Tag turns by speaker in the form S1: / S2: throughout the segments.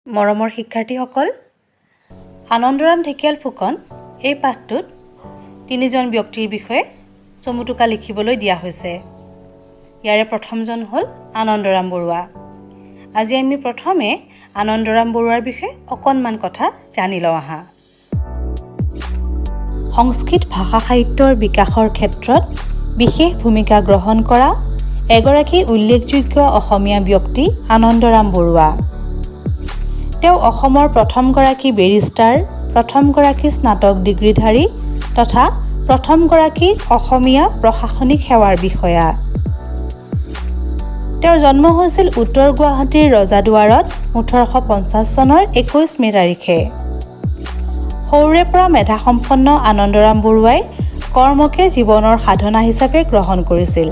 S1: মৰমৰ শিক্ষাৰ্থীসকল, আনন্দৰাম ঢেকিয়াল ফুকন এই পাঠটোত তিনিজন ব্যক্তিৰ বিষয়ে চমুটোকা লিখিবলৈ দিয়া হৈছে। ইয়াৰে প্ৰথমজন হ'ল আনন্দৰাম বৰুৱা। আজি আমি প্ৰথমে আনন্দৰাম বৰুৱাৰ বিষয়ে অকণমান কথা জানি লওঁ আহা। সংস্কৃত ভাষা সাহিত্যৰ বিকাশৰ ক্ষেত্ৰত বিশেষ ভূমিকা গ্ৰহণ কৰা এগৰাকী উল্লেখযোগ্য অসমীয়া ব্যক্তি আনন্দৰাম বৰুৱা। তেওঁ অসমৰ প্ৰথমগৰাকী বেৰিষ্টাৰ, প্ৰথমগৰাকী স্নাতক ডিগ্ৰীধাৰী তথা প্ৰথমগৰাকী অসমীয়া প্ৰশাসনিক সেৱাৰ বিষয়া। তেওঁৰ জন্ম হৈছিল উত্তৰ গুৱাহাটীৰ ৰজাদুৱাৰত 1850 চনৰ 21 মে তাৰিখে। সৰুৰে পৰা মেধাসম্পন্ন আনন্দৰাম বৰুৱাই কৰ্মকে জীৱনৰ সাধনা হিচাপে গ্ৰহণ কৰিছিল।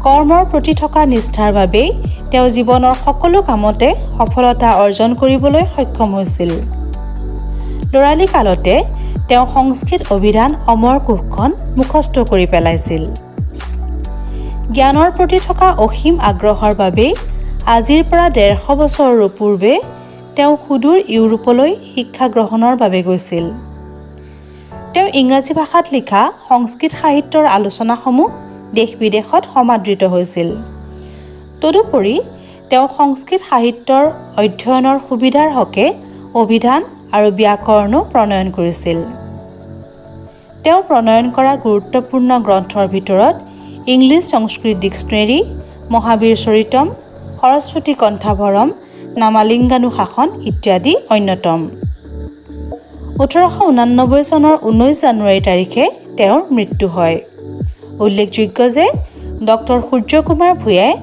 S1: কৰ্মৰ প্ৰতি থকা নিষ্ঠাৰ বাবেই তেওঁ জীৱনৰ সকলো কামতে সফলতা অৰ্জন কৰিবলৈ সক্ষম হৈছিল। ল'ৰালি কালতে তেওঁ সংস্কৃত অভিধান অমৰ কোষখন মুখস্থ কৰি পেলাইছিল। জ্ঞানৰ প্ৰতি থকা অসীম আগ্ৰহৰ বাবেই আজিৰ পৰা 150 বছৰৰ পূৰ্বে তেওঁ সুদূৰ ইউৰোপলৈ শিক্ষা গ্ৰহণৰ বাবে গৈছিল। তেওঁ ইংৰাজী ভাষাত লিখা সংস্কৃত সাহিত্যৰ আলোচনাসমূহ দেশ-বিদেশত সমাদৃত হৈছিল। তদুপৰি তেওঁ সংস্কৃত সাহিত্যৰ অধ্যয়নৰ সুবিধাৰ হকে অভিধান আৰু ব্যাকৰণো প্ৰণয়ন কৰিছিল। তেওঁ প্ৰণয়ন কৰা গুৰুত্বপূৰ্ণ গ্ৰন্থৰ ভিতৰত ইংলিছ সংস্কৃত ডিক্সনেৰী, মহাবীৰ চৰিতম, সৰস্বতী কণ্ঠাভৰম, নামালিংগানুশাসন ইত্যাদি অন্যতম। 1889 চনৰ 19 জানুৱাৰী তাৰিখে তেওঁৰ মৃত্যু হয়। উল্লেখযোগ্য যে ডক্টৰ সূৰ্যকুমাৰ ভূঞাই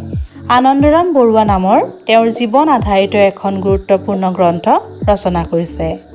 S1: আনন্দৰাম বৰুৱা নামৰ তেওঁৰ জীৱন আধাৰিত এখন গুৰুত্বপূৰ্ণ গ্ৰন্থ ৰচনা কৰিছে।